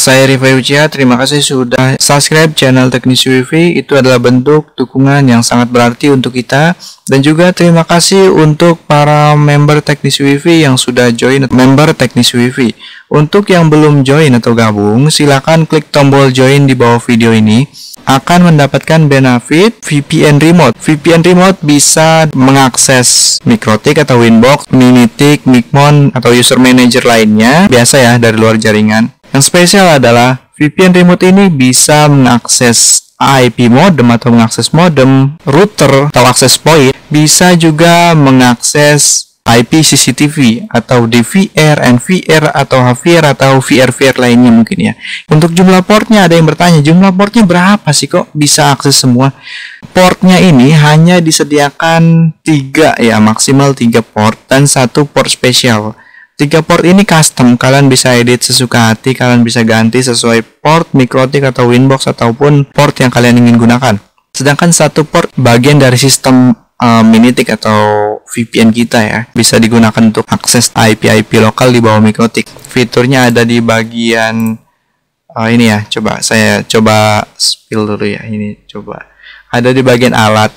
Saya Riva Yucia, terima kasih sudah subscribe channel Teknisi Wifi. Itu adalah bentuk dukungan yang sangat berarti untuk kita. Dan juga terima kasih untuk para member Teknisi Wifi yang sudah join member Teknisi Wifi. Untuk yang belum join atau gabung, silakan klik tombol join di bawah video ini. Akan mendapatkan benefit VPN Remote. VPN Remote bisa mengakses Mikrotik atau Winbox, Minitik, Micmon, atau user manager lainnya. Biasa ya, dari luar jaringan. Yang spesial adalah VPN Remote ini bisa mengakses IP modem atau mengakses modem, router atau akses point, bisa juga mengakses IP CCTV atau DVR, NVR atau HVR atau VR lainnya mungkin ya. Untuk jumlah portnya ada yang bertanya, jumlah portnya berapa sih kok bisa akses semua? Portnya ini hanya disediakan 3 ya, maksimal 3 port dan 1 port spesial. 3 port ini custom, kalian bisa edit sesuka hati, kalian bisa ganti sesuai port Mikrotik atau Winbox ataupun port yang kalian ingin gunakan. Sedangkan 1 port bagian dari sistem Minitik atau VPN kita ya, bisa digunakan untuk akses IP lokal di bawah Mikrotik. Fiturnya ada di bagian ini ya, saya coba spill dulu ya, ini coba. Ada di bagian alat.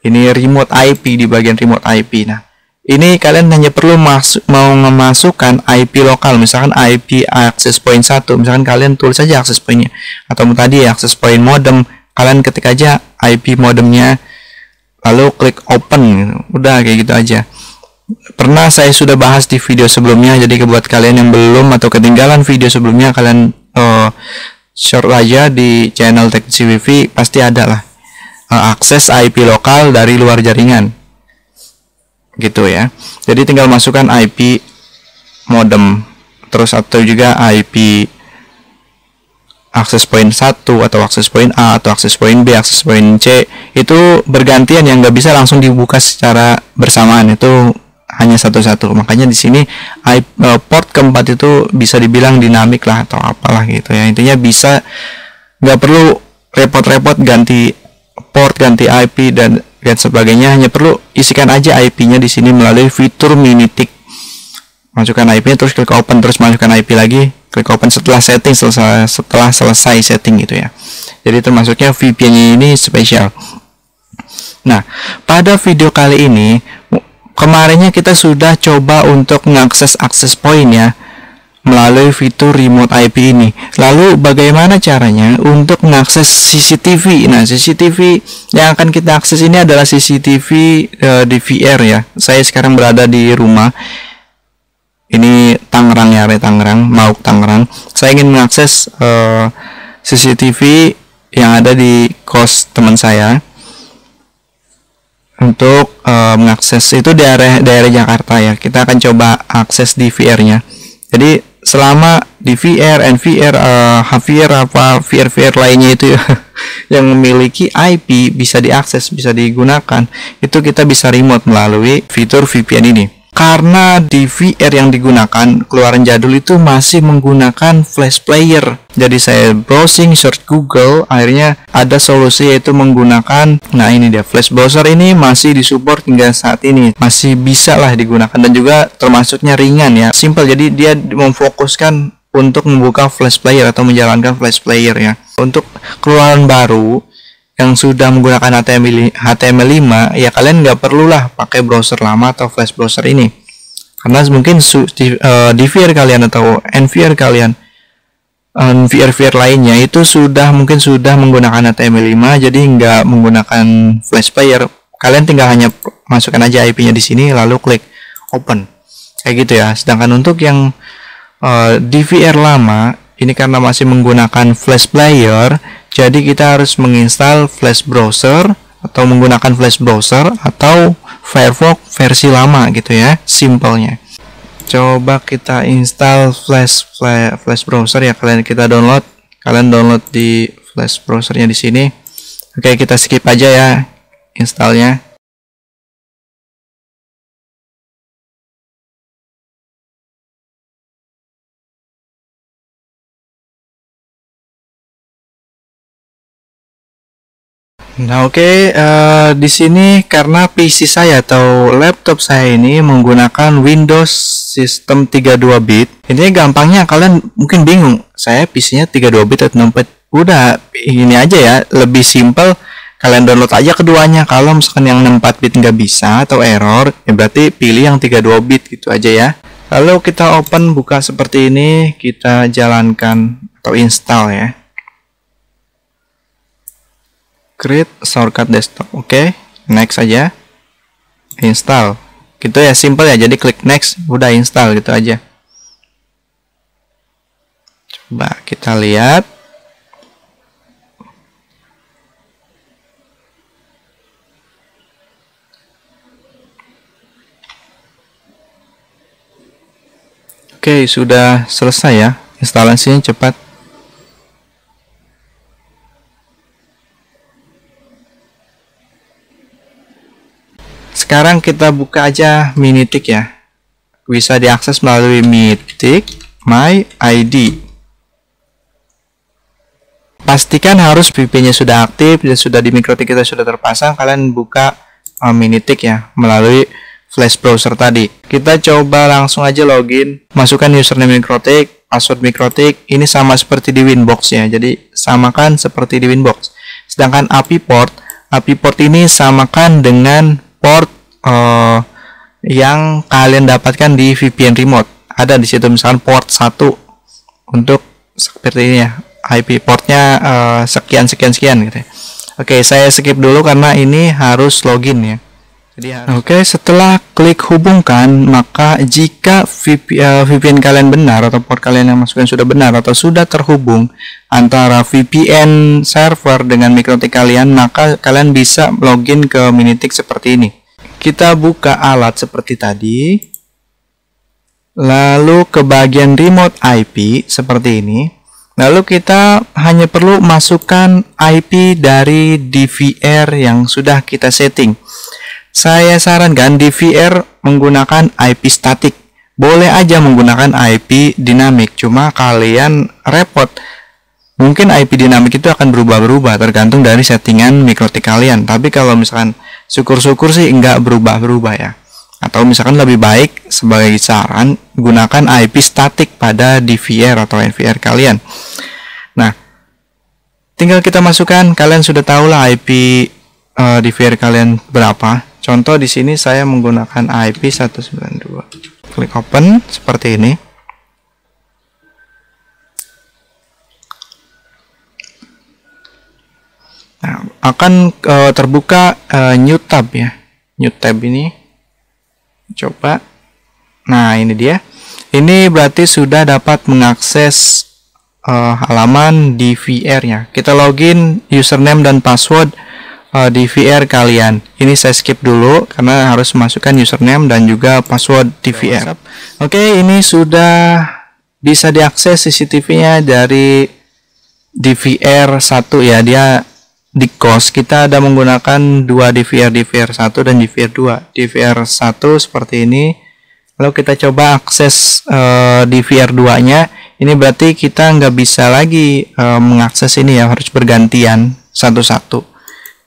Ini remote IP, di bagian remote IP. Nah, ini kalian hanya perlu mau memasukkan IP lokal, misalkan IP access point 1, misalkan kalian tulis saja access pointnya, atau tadi access point modem, kalian ketik aja IP modemnya, lalu klik open gitu. Udah kayak gitu aja. Pernah saya sudah bahas di video sebelumnya, jadi buat kalian yang belum atau ketinggalan video sebelumnya, kalian short aja di channel Teknisi Wifi, pasti ada lah akses IP lokal dari luar jaringan gitu ya. Jadi tinggal masukkan IP modem, terus atau juga IP akses point 1 atau akses point A atau akses point B, akses point C, itu bergantian, yang nggak bisa langsung dibuka secara bersamaan, itu hanya satu-satu. Makanya di sini port keempat itu bisa dibilang dinamik lah atau apalah gitu ya. Intinya bisa, nggak perlu repot-repot ganti port, ganti IP dan sebagainya, hanya perlu isikan aja IP-nya di sini melalui fitur Minitik. Masukkan IP-nya, terus klik open, terus masukkan IP lagi, klik open setelah setting, setelah selesai setting gitu ya. Jadi termasuknya VPN ini spesial. Nah, pada video kali ini, kemarinnya kita sudah coba untuk mengakses access point ya, melalui fitur remote IP ini. Lalu bagaimana caranya untuk mengakses CCTV? Nah, CCTV yang akan kita akses ini adalah CCTV DVR ya. Saya sekarang berada di rumah. Ini Tangerang ya, area Tangerang, Mauk Tangerang. Saya ingin mengakses CCTV yang ada di kos teman saya. Untuk mengakses itu di daerah Jakarta ya. Kita akan coba akses DVR-nya. Jadi selama DVR, NVR, HVR apa VR lainnya itu ya, yang memiliki IP bisa diakses, bisa digunakan, itu kita bisa remote melalui fitur VPN ini. Karena DVR yang digunakan keluaran jadul itu masih menggunakan flash player. Jadi saya browsing, search Google, akhirnya ada solusi yaitu menggunakan, nah ini dia, flash browser ini masih disupport hingga saat ini. Masih bisa lah digunakan dan juga termasuknya ringan ya, simple. Jadi dia memfokuskan untuk membuka flash player atau menjalankan flash player ya. Untuk keluaran baru yang sudah menggunakan HTML5 ya, kalian nggak perlulah pakai browser lama atau flash browser ini, karena mungkin DVR kalian atau NVR kalian, VR lainnya itu mungkin sudah menggunakan HTML5, jadi nggak menggunakan flash player. Kalian tinggal hanya masukkan aja IP-nya di sini lalu klik open kayak gitu ya. Sedangkan untuk yang DVR lama ini karena masih menggunakan flash player, jadi kita harus menginstal flash browser atau menggunakan flash browser atau Firefox versi lama gitu ya, simpelnya. Coba kita install flash browser ya, kalian download di flash browsernya di sini. Oke, kita skip aja ya installnya. Nah, oke, di sini karena PC saya atau laptop saya ini menggunakan Windows sistem 32 bit. Ini gampangnya kalian mungkin bingung, saya PC-nya 32 bit atau 64 bit. Udah, ini aja ya, lebih simple. Kalian download aja keduanya. Kalau misalkan yang 64 bit nggak bisa atau error, ya berarti pilih yang 32 bit gitu aja ya. Lalu kita open, buka seperti ini, kita jalankan atau install ya. Create shortcut desktop. Oke, next aja. Install. Gitu ya, simple ya. Jadi klik next, udah install gitu aja. Coba kita lihat. Oke, sudah selesai ya. Instalasinya cepat. Sekarang kita buka aja Minitik ya. Bisa diakses melalui Minitik My ID. Pastikan harus VPN-nya sudah aktif dan sudah di Mikrotik kita sudah terpasang. Kalian buka Minitik ya melalui Flash browser tadi. Kita coba langsung aja login. Masukkan username Mikrotik, password Mikrotik. Ini sama seperti di Winbox ya. Jadi samakan seperti di Winbox. Sedangkan API port ini samakan dengan port yang kalian dapatkan di VPN remote. Ada di situ misalkan port 1 untuk seperti ini ya. IP portnya sekian gitu ya. Oke, saya skip dulu karena ini harus login ya. Jadi oke, setelah klik hubungkan, maka jika VPN kalian benar atau port kalian yang masukkan sudah benar atau sudah terhubung antara VPN server dengan Mikrotik kalian, maka kalian bisa login ke Minitik seperti ini. Kita buka alat seperti tadi, lalu ke bagian remote IP seperti ini. Lalu kita hanya perlu masukkan IP dari DVR yang sudah kita setting. Saya sarankan DVR menggunakan IP statik. Boleh aja menggunakan IP dinamik, cuma kalian repot. Mungkin IP dinamik itu akan berubah-berubah tergantung dari settingan Mikrotik kalian. Tapi kalau misalkan syukur-syukur sih nggak berubah-berubah ya. Atau misalkan lebih baik sebagai saran gunakan IP statik pada DVR atau NVR kalian. Nah, tinggal kita masukkan. Kalian sudah tahu lah IP DVR kalian berapa. Contoh di sini saya menggunakan IP 192. Klik open seperti ini. Nah, akan terbuka new tab ya. New tab ini. Coba. Nah, ini dia. Ini berarti sudah dapat mengakses halaman DVR-nya. Kita login username dan password DVR kalian. Ini saya skip dulu karena harus masukkan username dan juga password DVR. Oke, ini sudah bisa diakses CCTV-nya dari DVR 1 ya. Dia di kos kita ada menggunakan dua DVR 1 dan DVR 2. DVR 1 seperti ini. Lalu kita coba akses DVR 2 nya. Ini berarti kita nggak bisa lagi mengakses ini ya, harus bergantian satu-satu.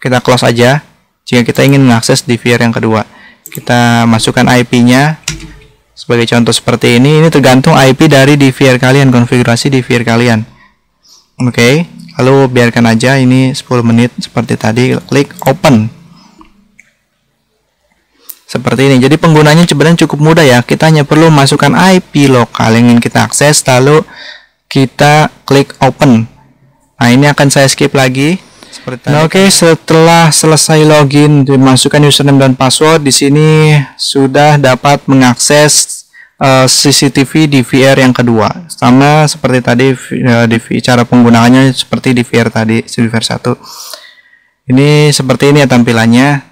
Kita close aja jika kita ingin mengakses DVR yang kedua. Kita masukkan IP nya sebagai contoh seperti ini. Ini tergantung IP dari DVR kalian, konfigurasi DVR kalian. Oke. Lalu biarkan aja ini 10 menit seperti tadi. Klik open seperti ini. Jadi penggunanya sebenarnya cukup mudah ya. Kita hanya perlu masukkan IP lokal yang ingin kita akses, lalu kita klik open. Nah, ini akan saya skip lagi seperti tadi. Nah, oke, setelah selesai login, dimasukkan username dan password, di sini sudah dapat mengakses CCTV DVR yang kedua. Sama seperti tadi, cara penggunaannya seperti DVR tadi, DVR 1. Ini seperti ini ya tampilannya.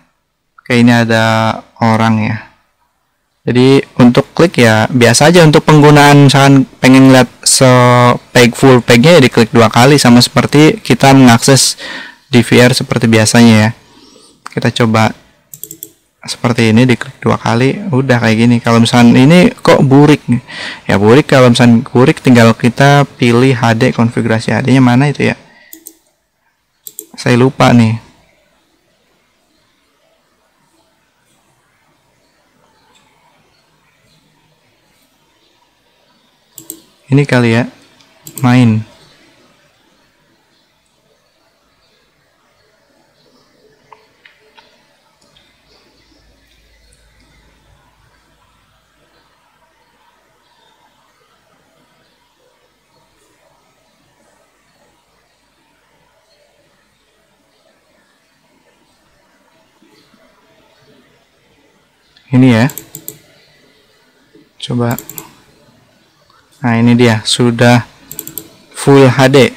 Oke, ini ada orang ya. Jadi untuk klik ya biasa aja. Untuk penggunaan misalkan pengen lihat full page-nya ya diklik 2 kali, sama seperti kita mengakses DVR seperti biasanya ya. Kita coba seperti ini, diklik 2 kali udah kayak gini. Kalau misalkan ini kok burik nih ya, burik. Kalau misalkan burik tinggal kita pilih HD, konfigurasi HD nya mana itu ya, saya lupa nih. Ini kali ya, main. Ini ya, coba. Nah, ini dia sudah full HD.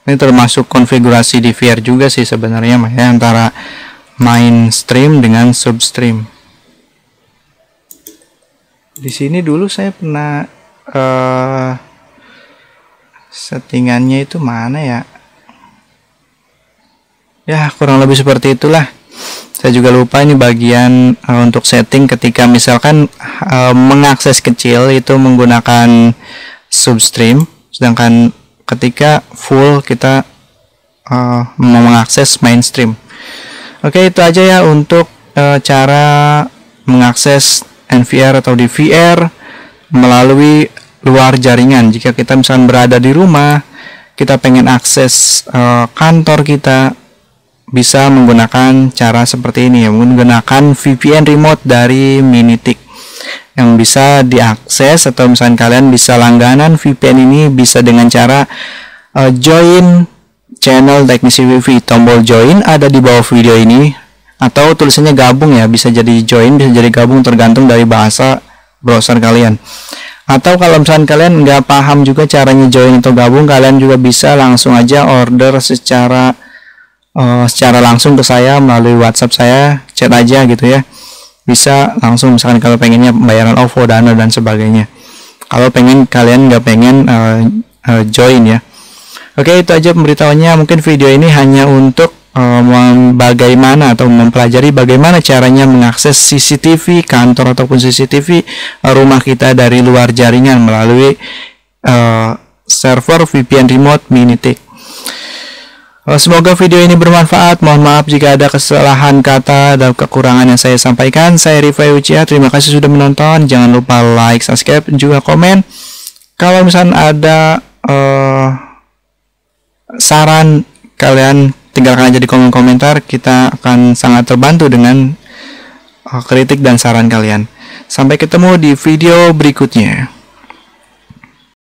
Ini termasuk konfigurasi DVR juga sih sebenarnya, ya, antara main stream dengan substream. Di sini dulu saya pernah settingannya itu mana ya? Ya, kurang lebih seperti itulah. Saya juga lupa ini bagian untuk setting ketika misalkan mengakses kecil itu menggunakan substream, sedangkan ketika full kita mau mengakses mainstream. Oke, itu aja ya untuk cara mengakses NVR atau DVR melalui luar jaringan. Jika kita misalkan berada di rumah, kita pengen akses kantor kita, bisa menggunakan cara seperti ini ya, menggunakan VPN remote dari Minitic yang bisa diakses, atau misalnya kalian bisa langganan VPN ini bisa dengan cara join channel Teknisi Wifi. Tombol join ada di bawah video ini, atau tulisannya gabung ya, bisa jadi join, bisa jadi gabung, tergantung dari bahasa browser kalian. Atau kalau misalnya kalian nggak paham juga caranya join atau gabung, kalian juga bisa langsung aja order secara langsung ke saya melalui WhatsApp saya, chat aja gitu ya. Bisa langsung misalkan kalau pengennya pembayaran OVO, Dana dan sebagainya. Kalau pengen kalian nggak pengen join ya. Oke, itu aja pemberitahuannya. Mungkin video ini hanya untuk bagaimana atau mempelajari bagaimana caranya mengakses CCTV kantor ataupun CCTV rumah kita dari luar jaringan melalui server VPN remote Minitic. Semoga video ini bermanfaat. Mohon maaf jika ada kesalahan kata dan kekurangan yang saya sampaikan. Saya Rifai Ucia, terima kasih sudah menonton. Jangan lupa like, subscribe, dan juga komen. Kalau misalnya ada saran, kalian tinggalkan aja di kolom komentar. Kita akan sangat terbantu dengan kritik dan saran kalian. Sampai ketemu di video berikutnya.